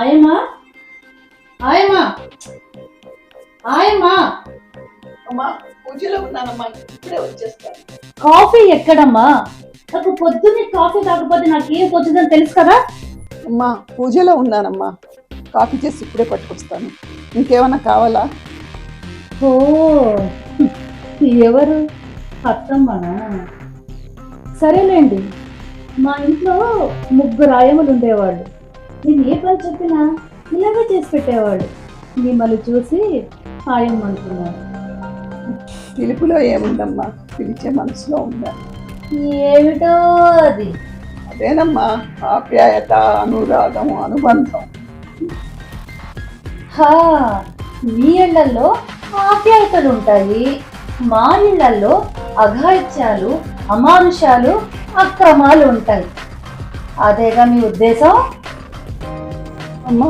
ఆయమ్మా, ఆయమ్మా, ఆయమ్మా, అమ్మా పూజలో ఉన్నానమ్మా, ఇప్పుడే వచ్చేస్తాను. కాఫీ ఎక్కడమ్మా? నాకు పొద్దున్నే కాఫీ తాగకపోతే నాకేం పోతుందని తెలుసు కదా. అమ్మా పూజలో ఉన్నానమ్మా, కాఫీ చేసి ఇప్పుడే పట్టుకొస్తాను. ఇంకేమన్నా కావాలా? ఓ, ఎవరు? అత్తమ్మనా? సరేలేండి. మా ఇంట్లో ముగ్గురు ఆయమ్మలు ఉండేవాళ్ళు. నేను ఏ పని చెప్పినా ఇలాగే చేసి పెట్టేవాళ్ళు. మిమ్మల్ని చూసి ఆయమ్మ అంటున్నారు. పిలుపులో ఏముందమ్మా, పిలిచే మనసులో ఉందా? ఏమిటో అది. అదేనమ్మా, ఆప్యాయత, అనురాగం, అనుబంధం. హా, మీ ఇళ్లలో ఆప్యాయతలు ఉంటాయి, మా ఇళ్లలో అఘాయిత్యాలు, అమానుషాలు, అక్రమాలు ఉంటాయి. అదేగా మీ ఉద్దేశం? అమ్మా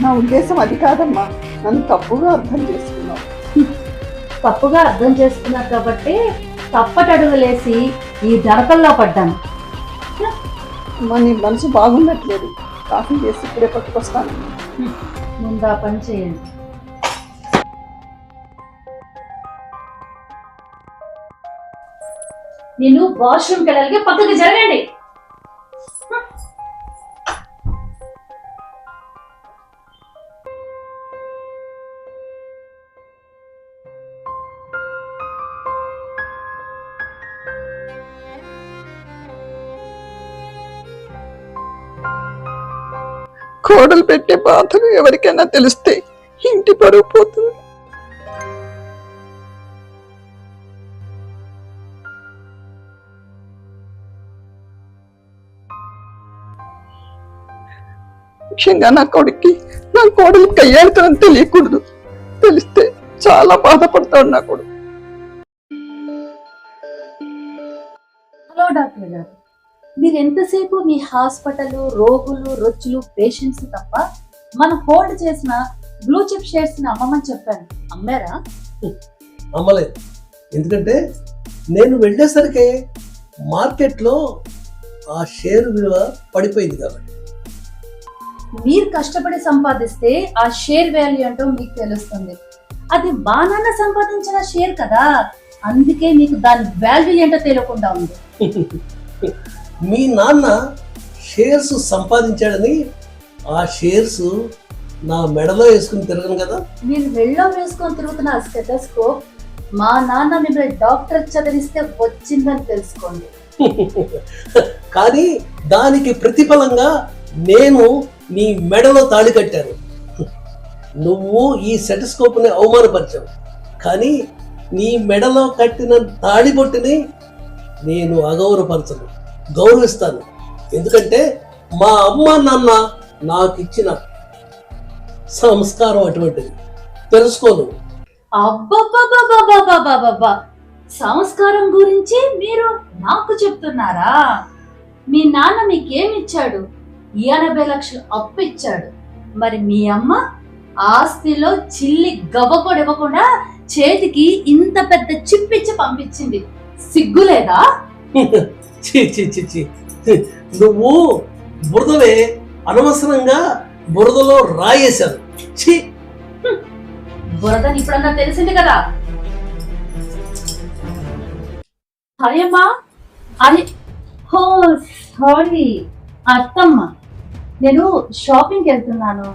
నా ఉద్దేశం అది కాదమ్మా, నన్ను తప్పుగా అర్థం చేసుకున్నావు. తప్పుగా అర్థం చేసుకున్నారు కాబట్టి తప్పటడుగులేసి ఈ దడకల్లో పడ్డాను. అమ్మా నీ మనసు బాగుండట్లేదు, కాఫీ చేసి ఇప్పుడే పట్టుకొస్తాను. ముందు ఆ పని చేయండి. నేను వాష్రూమ్కి వెళ్ళాలి, పక్కకి జరగండి. కోడలు పెట్టే బాధలు ఎవరికైనా తెలిస్తే ఇంటి పరువు పోతుంది. ముఖ్యంగా నా కోడలు కయ్యాడుతనం తెలియకూడదు. తెలిస్తే చాలా బాధపడతాడు నా కొడుకు. హలో డాక్టర్ గారు, మీరు ఎంతసేపు మీ హాస్పిటల్, రోగులు, రొచ్చులు, పేషెంట్స్ తప్ప మనం హోల్డ్ చేసిన బ్లూ చిప్ షేర్స్ ని అమ్మమని చెప్పాను. అమ్మారా? అమ్మలేదు. ఎందుకంటే నేను వెళ్ళేసరికి మార్కెట్లో ఆ షేర్ విలువ పడిపోయింది కాబట్టి. మీరు కష్టపడి సంపాదిస్తే ఆ షేర్ వాల్యూ ఏంటో మీకు తెలుస్తుంది. అది మా నాన్న సంపాదించిన షేర్ కదా, అందుకే మీకు దాని వాల్యూ ఏంటో తెలియకుండా ఉంది. మీ నాన్న షేర్స్ సంపాదించాడని ఆ షేర్స్ నా మెడలో వేసుకుని తిరగను కదా. మీరు వెళ్ళో వేసుకొని తిరుగుతున్న స్టెథోస్కోప్ మా నాన్న మిమ్మల్ని డాక్టర్ చదివిస్తే వచ్చిందని తెలుసుకోండి. కానీ దానికి ప్రతిఫలంగా నేను నీ మెడలో తాళి కట్టాను. నువ్వు ఈ సెటస్కోప్ని అవమానపరిచావు, కానీ నీ మెడలో కట్టిన తాళిబొట్టుని నేను అగౌరవపరచను, గౌరవిస్తాను. ఎందుకంటే మా అమ్మ నాన్న నాకు ఇచ్చిన సంస్కారం అటువంటిది. తెలుసుకోను. అబ్బబ్బబ్బబ్బబ్బబ్బబ్బబ్బా, సంస్కారం గురించి మీరు నాకు చెప్తున్నారా? మీ నాన్న మీకేమిచ్చాడు? 80 లక్షలు అప్పు ఇచ్చాడు. మరి మీ అమ్మ ఆస్తిలో చిల్లి గవ్వ కూడా ఇవ్వకుండా చేతికి ఇంత పెద్ద చిప్పిచ్చి పంపించింది. సిగ్గులేదా? చి చి చి చి, నువ్వు బురదవే, అనవసరంగా బురదలో రాయేశాను. చి, బురదని ఇప్పుడన్నా తెలిసింది కదా. అయ్యమ్మా, అది హో సారీ అత్తమ్మ, నేను షాపింగ్కి వెళ్తున్నాను.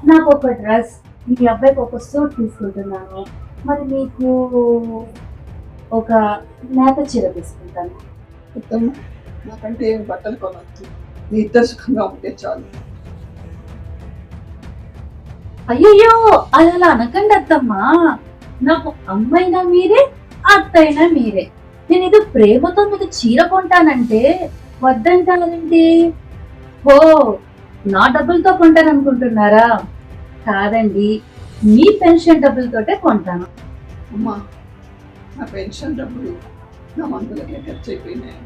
నాకు ఒక డ్రెస్, మీ అబ్బాయికి ఒక సూట్ తీసుకుంటున్నాను. మరి మీకు ఒక నేత చీర తీసుకుంటాను. ఉత్తమ, నాకంటే ఏం బట్టలు కొనొద్దు, నీ ఇద్దరు సుఖంగా ఉంటే చాలు. అయ్యయ్యో, అలా అనకండి అత్తమ్మా. నాకు అమ్మైనా మీరే, అత్తైనా మీరే. నేను ఇది ప్రేమతో మీకు చీర కొంటానంటే వద్దంటానండి. ఓ, నా డబ్బులతో కొంటాను అనుకుంటున్నారా? కాదండి, మీ పెన్షన్ డబ్బులతోటే కొంటాను. అమ్మా, నా పెన్షన్ డబ్బులు నా మందులకే ఖర్చు అయిపోయినాయి.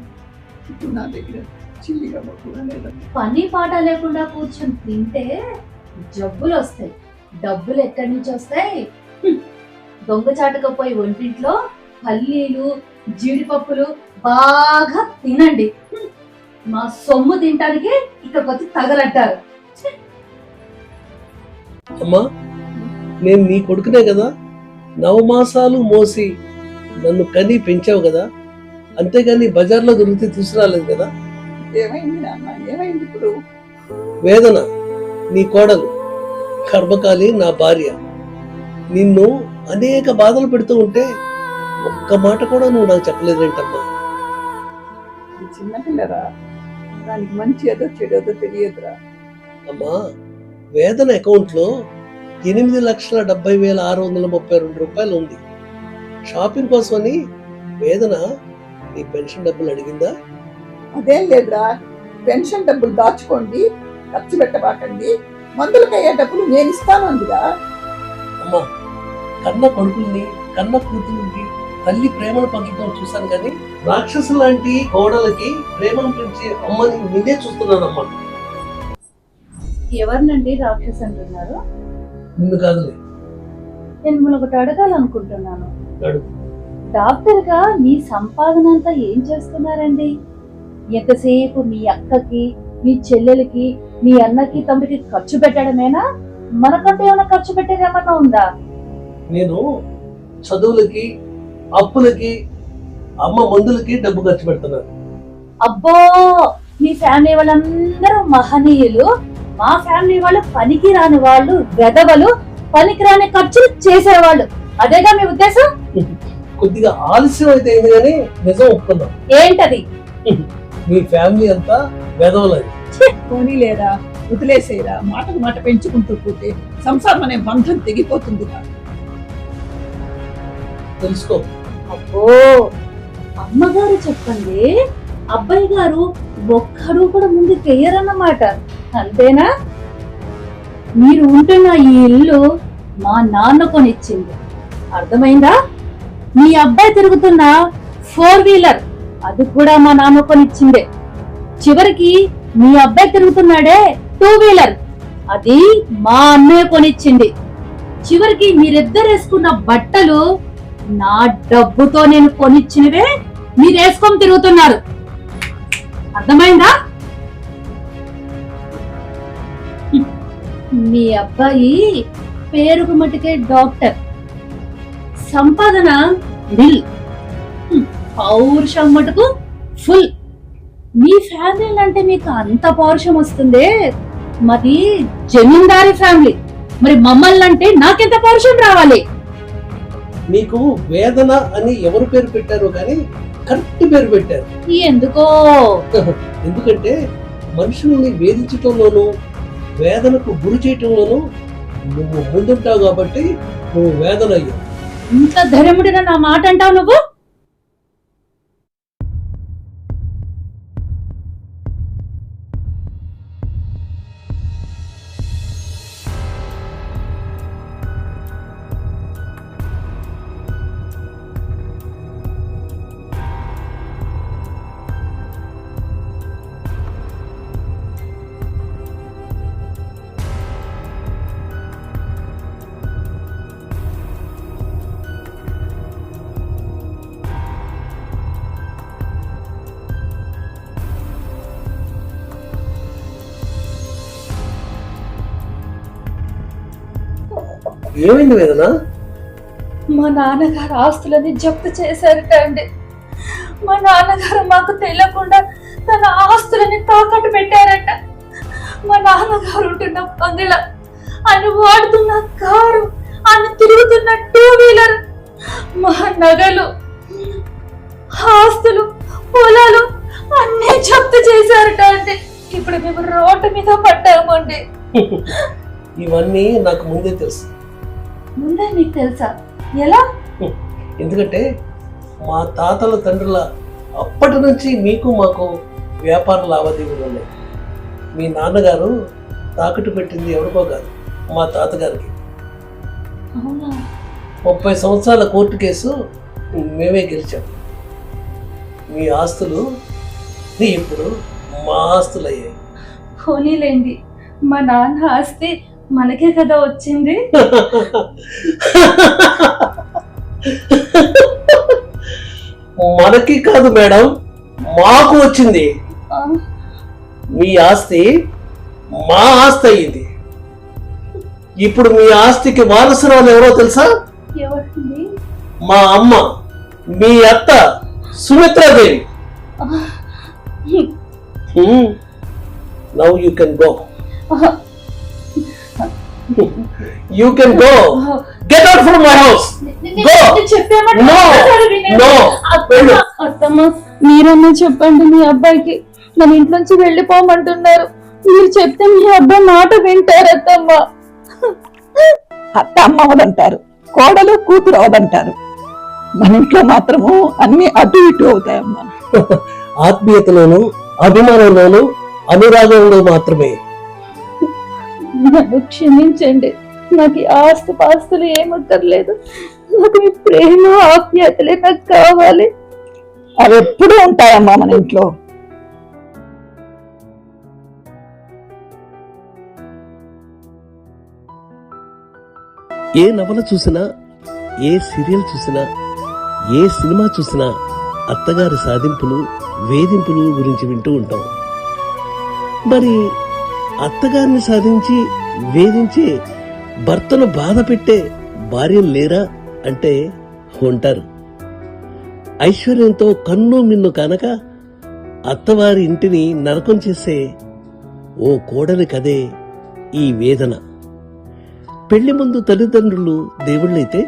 ఇప్పుడు నా దగ్గర చిల్లిగా కూడా లేదమ్మా. పని పాట లేకుండా కూర్చొని తింటే జబ్బులు వస్తాయి. డబ్బులు ఎక్కడి నుంచి వస్తాయి? దొంగచాటుకపోయి వంటింట్లో పల్లీలు, జీడిపప్పులు బాగా తినండి. మా సొమ్ము తినటానికి ఇక్కడికి వచ్చి తగలట్టారు. అమ్మా, నేను నీ కొడుకునే కదా, నవమాసాలు మోసి నన్ను కని పెంచావు కదా, అంతేగాని బజార్లో దొరికితే తీసుకురాలేదు కదా. ఏమైంది నాన్న, ఏమైంది ఇప్పుడు? వేదన నీ కోడలు, కర్మకాలి నా భార్య, నిన్ను అనేక బాధలు పెడుతూ ఉంటే ఒక్క మాట కూడా నువ్వు నాకు చెప్పలేదేంటమ్మా. ఈ చిన్నపిల్లరా, దానికి మంచి ఏదో చెడేదో తెలియదురా. అమ్మా, వేదన అకౌంట్లో 8,70,632 రూపాయలు ఉంది. షాపింగ్ కోసమని వేదన నీ పెన్షన్ డబ్బులు అడిగిందా? అదేం లేదురా, పెన్షన్ డబ్బులు దాచుకోండి, ఖర్చు పెట్టబాకండి, మందులకు అయ్యే డబ్బులు నేను ఇస్తాను అందుగా. అమ్మా, కన్న కొడుకుల్ని కన్న కూతుర్ని తల్లి ప్రేమను పంచడం చూశాను కానీ రాక్షసు లాంటి కోడలకి ప్రేమను పెంచే అమ్మని నిన్నే చూస్తున్నానమ్మా. ఎవరినండి రాక్షస్ అంటున్నారు? నిన్ను కాదులే. నేను మిమ్మల్ని ఒకటి అడగాలనుకుంటున్నాను. అడుగు. డాక్టర్ గా మీ సంపాదన అంతా ఏం చేస్తున్నారండి? ఎంతసేపు మీ అక్కకి, మీ చెల్లెలకి, మీ అన్నకి, తమ్ముడికి ఖర్చు పెట్టడమేనా? మనకంటే ఏమైనా ఖర్చు పెట్టేది ఏమన్నా ఉందా? నేను చదువులకి, అప్పులకి, అమ్మ మందులకి డబ్బు ఖర్చు పెడుతున్నాను. అబ్బో, మీ ఫ్యామిలీ వాళ్ళందరూ మహనీయులు, మా ఫ్యామిలీ వాళ్ళు పనికి రాని వాళ్ళు, వెధవలు, పనికి రాని ఖర్చులు చేసేవాళ్ళు. అదేగా మీ ఉద్దేశం? కొద్దిగా ఆలస్యం అయితే అయింది కానీ నిజం ఒప్పుకుందాం. ఏంటది? మీ ఫ్యామిలీ అంతా వెధవలది. పోనీ లేదా, వదిలేసేరా. మాటకు మాట పెంచుకుంటూ పోతే సంసారం అనే బంధం తెగిపోతుందిగా. తెలుసుకో. అబ్బో, అమ్మగారు చెప్పండి, అబ్బాయి గారు ఒక్కడు కూడా ముందు చెయ్యరన్నమాట, అంతేనా? మీరు ఉంటున్న ఈ ఇల్లు మా నాన్న కొనిచ్చింది, అర్థమైందా? మీ అబ్బాయి తిరుగుతున్న 4-వీలర్ అది కూడా మా నాన్న కొనిచ్చిందే. చివరికి మీ అబ్బాయి తిరుగుతున్నాడే 2-వీలర్ అది మా అన్నయ్య కొనిచ్చింది. చివరికి మీరిద్దరు వేసుకున్న బట్టలు నా డబ్బుతో నేను కొనిచ్చినవే మీరు వేసుకొని తిరుగుతున్నారు, అర్థమైందా? మీ అబ్బాయి పేరుకు మటుకే డాక్టర్, సంపాదన నిల్, పౌరుషం మటుకు ఫుల్. మీ ఫ్యామిలీ అంటే మీకు అంత పౌరుషం వస్తుందే, మాది జమీందారీ ఫ్యామిలీ, మరి మమ్మల్ని అంటే నాకెంత పౌరుషం రావాలి? నీకు వేదన అని ఎవరు పేరు పెట్టారో కానీ కరెక్ట్ పేరు పెట్టారు. ఎందుకో? ఎందుకంటే మనుషుల్ని వేధించటంలోనూ వేదనకు గురి చేయటంలోనూ నువ్వు ముందుంటావు కాబట్టి నువ్వు వేదన అయ్యావు. ఇంత ధైర్యముడిన నా మాట అంటావు నువ్వు? ఏమైంది వేదన? మా నాన్నగారు ఆస్తులని జప్తు చేశారట అండి. మా నాన్నగారు మాకు తెలియకుండా తన ఆస్తులని తాకట్టు పెట్టారట. మా నాన్నగారు ఉంటున్న బంగ్లా, ఆయన వాడుతున్న కారు, ఆయన తిరుగుతున్న 2-వీలర్, మా నగలు, ఆస్తులు, పొలాలు అన్నీ జప్తు చేశారట అండి. ఇప్పుడు మేము రోడ్డు మీద పడ్డామండి. ఇవన్నీ నాకు ముందే తెలుసు. ముందే మీకు తెలుసా? ఎలా? ఎందుకంటే మా తాతల తండ్రుల అప్పటి నుంచి మీకు మాకు వ్యాపార లావాదేవీలు ఉన్నాయి. మీ నాన్నగారు తాకట్టు పెట్టింది ఎవరికో కాదు, మా తాతగారికి. అవునా? 30 సంవత్సరాల కోర్టు కేసు మేమే గెలిచాం. మీ ఆస్తులు ఇప్పుడు మా ఆస్తులు అయ్యాయి. పోనీలేండి, మా నాన్న ఆస్తి మనకే కదా వచ్చింది. మనకి కాదు మేడం, మాకు వచ్చింది. మీ ఆస్తి మా ఆస్తి అయ్యింది. ఇప్పుడు మీ ఆస్తికి వారసురాలు ఎవరో తెలుసా? ఎవరండి? మా అమ్మ, మీ అత్త Sumitra Devi. Now you can go. You can go. Get out from my house. Go. No. No. వెళ్ళు. అత్తమ్మ, మీరన్నా చెప్పండి మీ అబ్బాయికి మన ఇంట్లోంచి వెళ్ళిపోమంటున్నారు. మీరు చెప్తే మీ అబ్బాయి మాట వింటారు అత్తమ్మ. అత్త అమ్మ అవదంటారు, కోడలు కూతురు అవదంటారు. మన ఇంట్లో మాత్రము అన్ని అటు ఇటు అవుతాయమ్మా. ఆత్మీయతలోను, అభిమానంలోను, అనురాగంలో మాత్రమే. నన్ను క్షమించండి. నాకు ఈ ఆస్తి పాస్తులు ఏమక్కర్లేదు. నాకు మీ ప్రేమ ఆప్యాయతలే నాకు కావాలి. అవి ఎప్పుడూ ఉంటాయమ్మా మన ఇంట్లో. ఏ నవల చూసినా, ఏ సీరియల్ చూసినా, ఏ సినిమా చూసినా అత్తగారి సాధింపులు, వేధింపులు గురించి వింటూ ఉంటాం. మరి అత్తగారిని సాధించి వేధించి భర్తను బాధ పెట్టే భార్యలు లేరా అంటే ఉంటారు. ఐశ్వర్యంతో కన్ను మిన్ను కనుక అత్తవారి ఇంటిని నరకం చేసే ఓ కోడలి కదే ఈ వేదన. పెళ్లి ముందు తల్లిదండ్రులు దేవుళ్ళైతే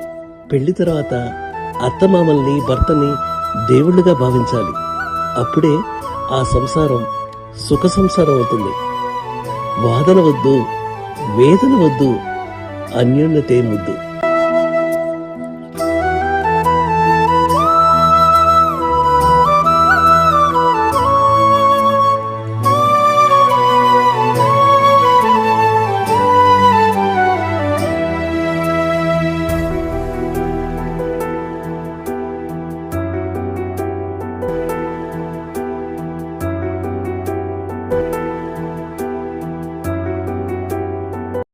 పెళ్లి తర్వాత అత్తమామల్ని, భర్తని దేవుళ్ళుగా భావించాలి. అప్పుడే ఆ సంసారం సుఖ సంసారం అవుతుంది. వాదన వద్దు, వేదన వద్దు, అన్యోన్యతే ముద్దు.